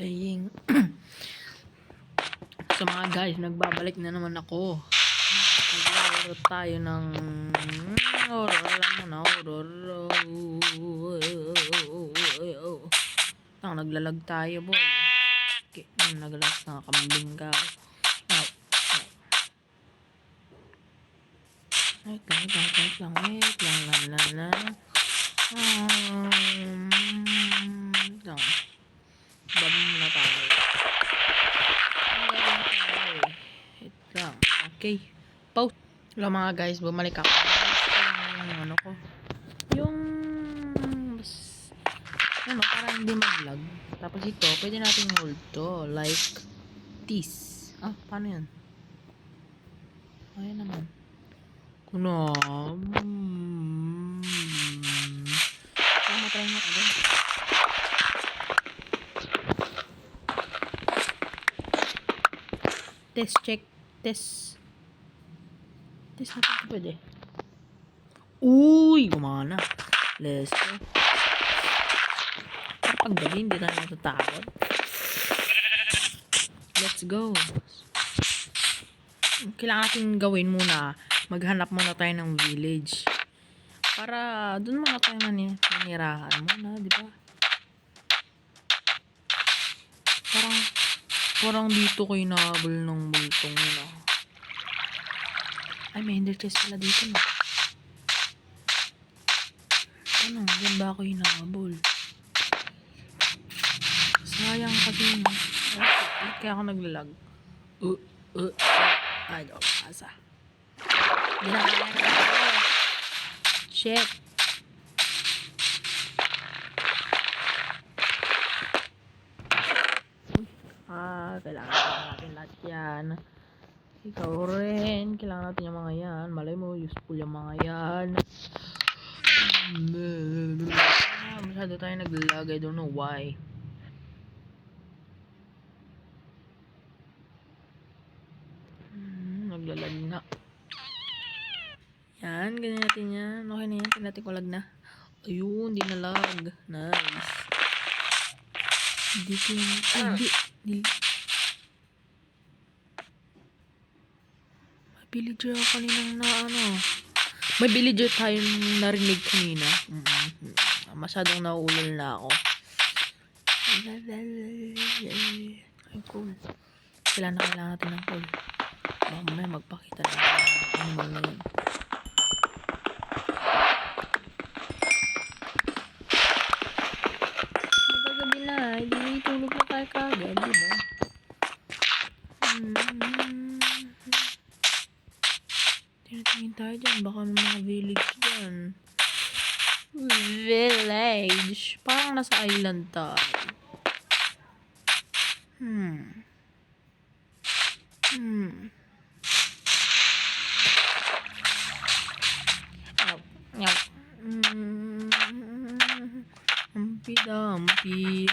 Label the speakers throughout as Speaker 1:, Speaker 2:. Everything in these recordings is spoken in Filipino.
Speaker 1: playing. So mga guys, nagbabalik na naman ako. Naglalaro tayo ng horror. Alam mo na, horror. Naglalag tayo, boy. Okay, naglalag na kambing ka. Wait lang. Bab muna tayo. Wait lang. Okay. Pause. Hello mga guys, bumalik ako. Ano ko? Yung para hindi mag-lag. Tapos ito, pwede natin hold to. Like this. Paano yan? Ayan naman. Kuno. Matry nga agad. Test check. Test natin ito pwede. Uy! Gumana. Let's go. Pag gabi, hindi tayo natatakot. Let's go. Kailangan natin gawin muna. Maghanap muna tayo ng village. Para dun muna tayo nanirahan muna, di ba? Parang dito ko inahabol ng multong na. Ay, may ender chest pala dito na. Diyan ba ako hinahabol? Sayang kasi yun. Kaya ako naglalag. Ay, don't asa. Shit. Kailangan natin lahat yan. Ikaw rin. Kailangan natin yung mga yan. Malay mo, useful yung mga yan. Masyado tayo naglalag. I don't know why. Naglalag na. Yan, ganyan natin yan. Okay na yan. Tingnan natin kung lag na. Ayun, di na lag. Nice. Hindi. May villager ako kaninang May villager tayong narinig kanina. Masyadong nauulol na ako. Ay, cool. Kailangan natin ng cool. Mamaya magpakita na animal na yun. Magagabi na. Hindi tulog na tayo kagad, diba? Tingin tayo dyan. Baka may mga village dyan. Village. Parang nasa island tayo. Humpy-dumpy.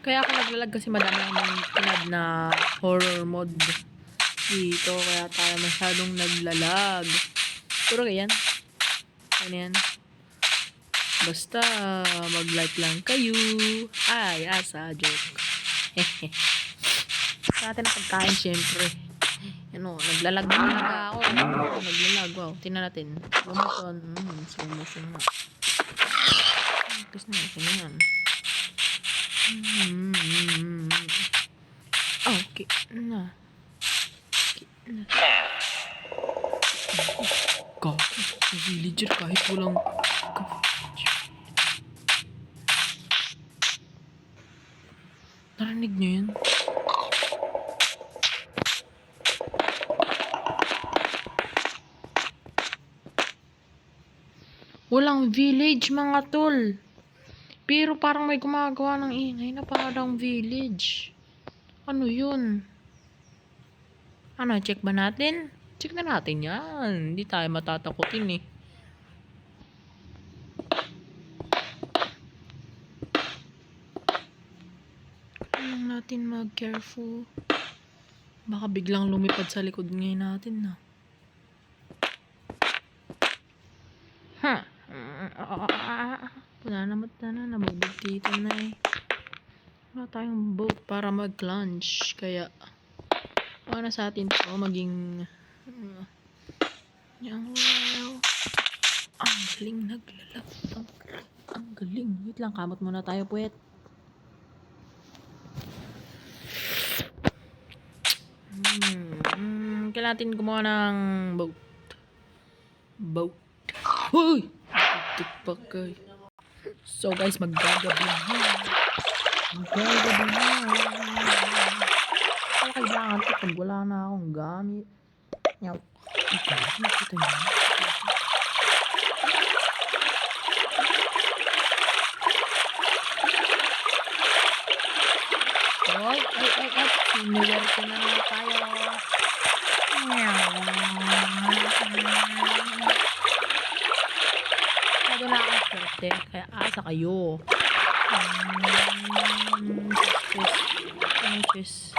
Speaker 1: Kaya ako naglalag kasi madami akong tinad na horror mode dito. Kaya tayo masyadong naglalag. Pero ganyan. Ano yan? Basta mag-like lang kayo. Ay, asa. Joke. Sa atin ang pagkain syempre. Naglalag na talaga ako. Naglalag. Wow. Tingnan natin. Slow motion na. Tapos na. Ganyan. Okay na. Gagi. Villager kahit walang narinig nyo yun? Walang village mga tol. Pero parang may gumagawa ng ingay na parang village. Ano yun? Check ba natin? Check na natin yan. Hindi tayo matatakotin eh. Kailangan natin mag-careful. Baka biglang lumipad sa likod ngayon natin na. na, nabugbog na eh. Wala tayong boat para mag-lunch. Kaya, para sa atin to maging wow. Ang galing naglalak. Ang galing. Wait lang, kamot muna tayo, puwet. Kailangan natin gumawa ng boat. Uy! Tikpak kay. So guys, maggagabi na. Kaya kailangan ito pag wala na akong gamit. Yaw. Ito yun. Ay. Sinuwerte na naman tayo. Kaya na akong swerte. Kaya asa kayo. Cheers.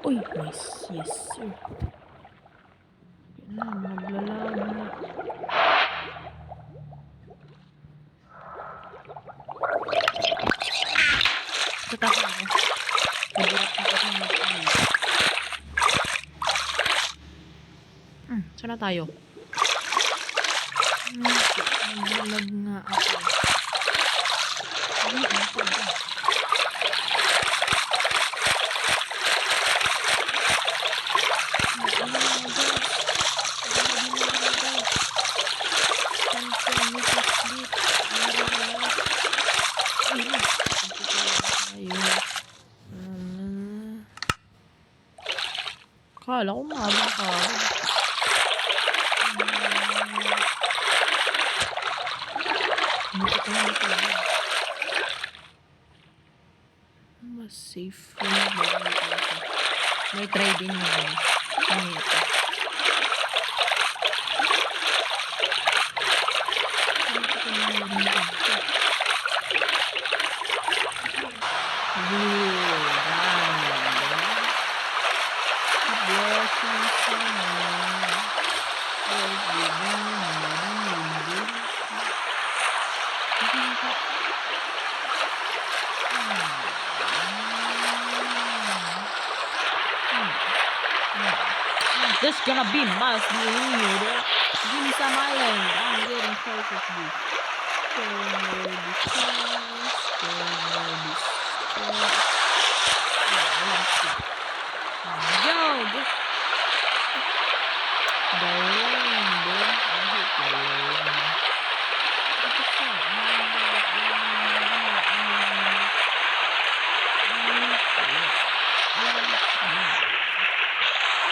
Speaker 1: Uy, nice. Yes, sir. Naglalag na. Tatakot ako. Naburak na ako ng mag-ano. Saan na tayo? Naglalag nga ako. Ano ito ba? Kala ko maabang ka. Mas safe. May try din yun. Ano ito? There's gonna be mass being here. Give me some island. I'm getting close to this.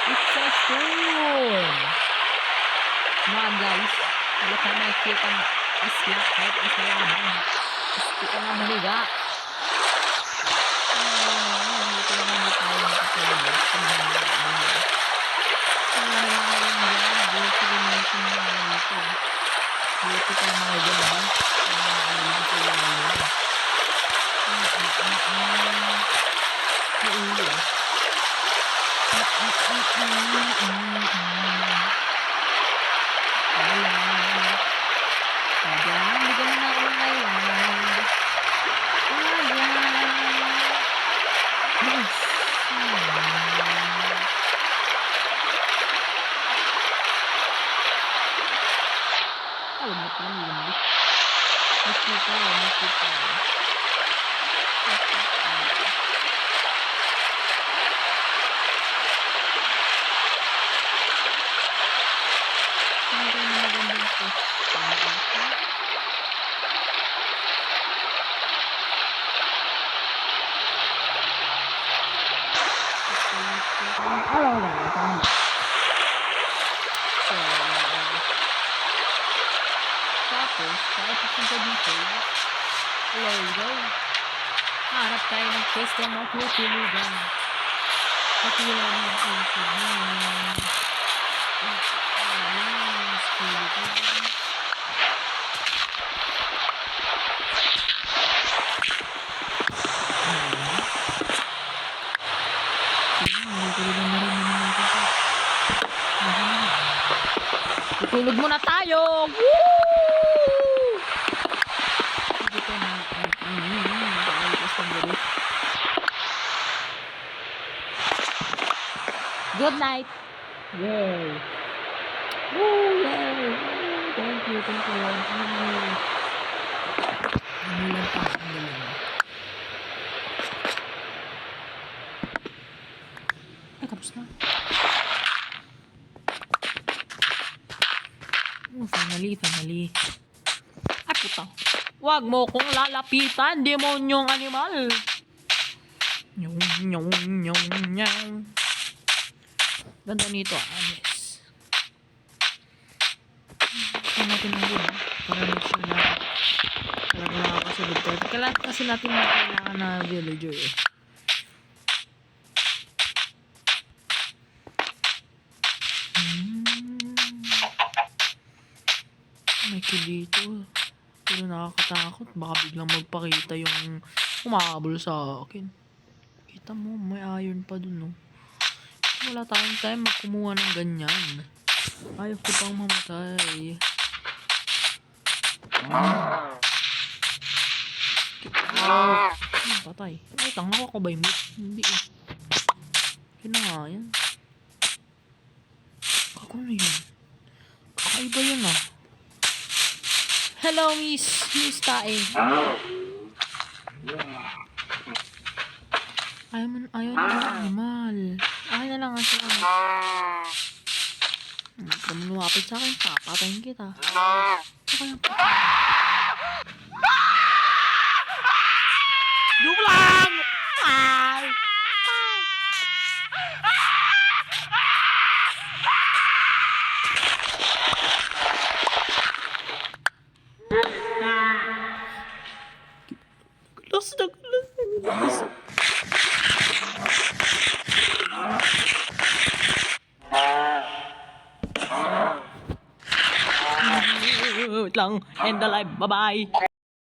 Speaker 1: It's a storm! Mga guys, wala ka nakikita ng isla kahit isa lamang. Gusto ko nga maniga. Hindi ko naman tayo nakakalagot. Dito ka mga gano'n. Tapos, kahit papunta dito, hello, harap tayo ng pwesto ng matutulugan. Katulad ng insulin. Hindi ko rin naman natin. Good muna tayo! Woo! Dito na. Good night! Yay! Woo! Yay! Thank you, Lord. Ano lang pa? Ano lang? Ay, tapos na. Oh, finally. Ay, puta. Huwag mo kong lalapitan, demonyong animal. Nyong. Ganda nito, anis. Kaya natin ang good. Para make sure na talaga nakakasunod tayo. Kailangan kasi natin kailangan na villager eh. May kill dito. Pero nakakatakot. Baka biglang magpakita yung umabol sa akin. Kita mo, may iron pa dun, no? Wala tayong time magkumuha ng ganyan. Ayaw ko pang mamatay. Patay. Ay, tanga ko ba yung meat? Hindi eh. Yun na nga yan. Ako na yun. Kakaiba yun ah. Hello, Miss Tae. Ayaw na ng animal. Akin na lang nga siya. Huwag ka manuwapit sa akin. Papatayin kita. Okay lang. Joke lang! Ay! Naglas. Wait lang. End the live. Bye-bye.